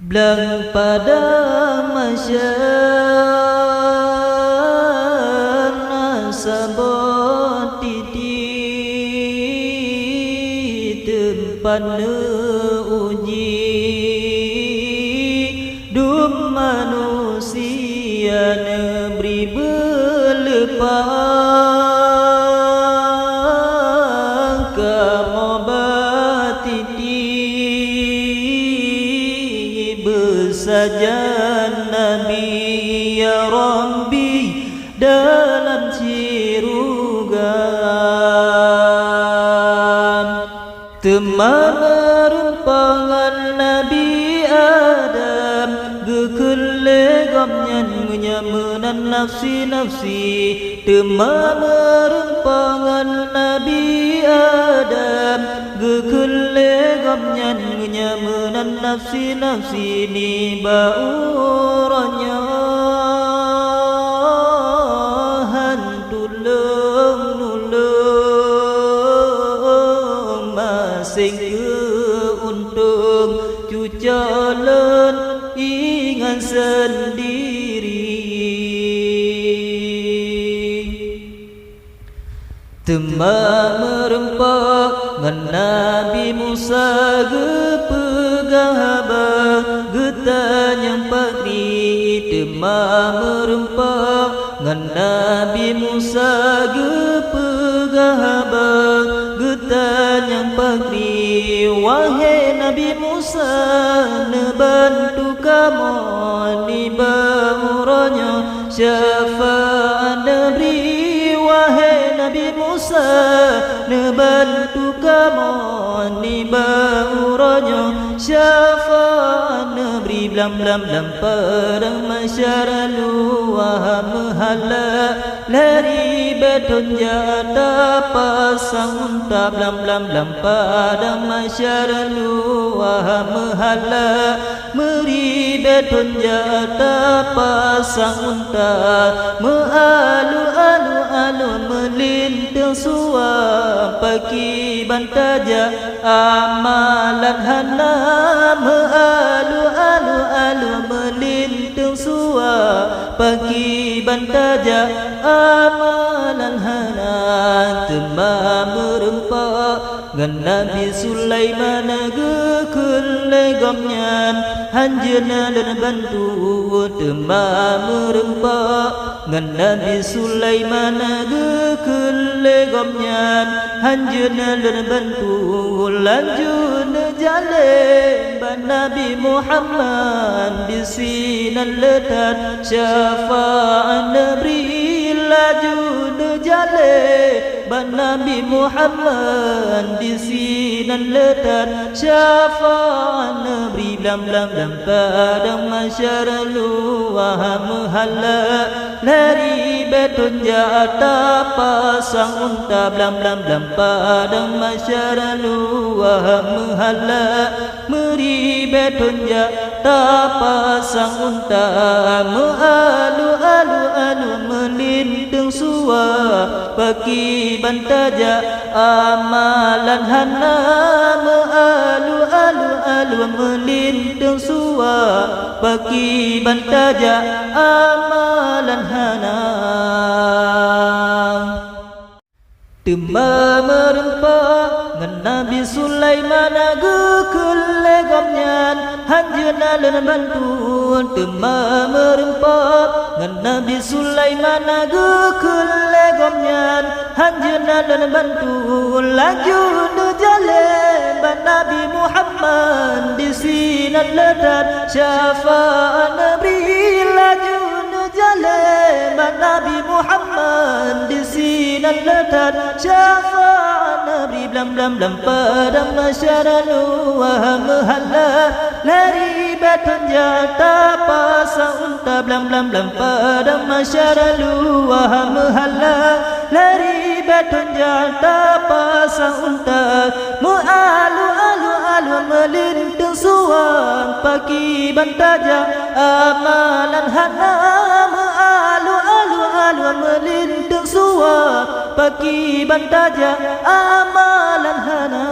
Blang pada masyana sabot titi tempat uji dum manusia neberi belepah kamobat titi besajan Nabi ya Rabbi dalam cirugan teman rumpangan Nabi Adam gekele gamnyan menyamanan nafsi-nafsi teman rumpangan Nabi Adam gekele gamnyan menyamanan nafsi-nafsi ni bauranya hantulung-nulung masing keuntung cucalan ingan sendiri temah merempak ngan Nabi Musa gepegah abang getanyang pagri temah merempak ngan Nabi Musa gepegah abang getanyang pagri wahai Nabi Musa nebantu kamu ni bauranya syafaat neberi wahai Nabi Musa nebantu kamu ni bauranya syafaat neberi blam-blam padang masyarakat luah mehala lari beton jata pasang unta blam-blam padang masyarakat luah mehala meri beton jata pasang unta mealu-alu-alu melintang suam pagi bantaja amalan hana mealu-alu-alu melintang suam pagi bantaja amalan hana temah merempak ngan Nabi Sulaiman gekele gamnyan hanjeuna dan bantu temah merempak ngan Nabi Sulaiman gekele gamnyan hanjeuna dan bantu lanjut jale ban Nabi Muhammad bisinan letat syafaat neberi laju jale ban Nabi Muhammad bisinan letat syafaat neberi blam-blam padang masyarakat luah mehala lari beton jata pasang unta blam-blam padang masyarakat luah mehala meri beton jata pasang unta mealu-alu-alu melintang suah pagi bantaja amalan hana mealu-alu-alu melintang suah pagi bantaja amalan hana temah merempak ngan Nabi Sulaiman gekele gamnyan hanjeuna dan bantu temah merempak ngan Nabi Sulaiman gekele gamnyan hanjeuna dan bantu laju jale ban Nabi Muhammad bisinan letat syafaat neberi laju jale ban Nabi Muhammad bisinan letat syafaat neberi blam-blam padang masyarakat luah mehala lari beton jata pasang unta blam-blam padang masyarakat luah mehala lari beton jata pasang unta mealu-alu-alu melintang suam pagi bantaja amalan hana mealu-alu-alu melintang suam pagi bantaja amalan hana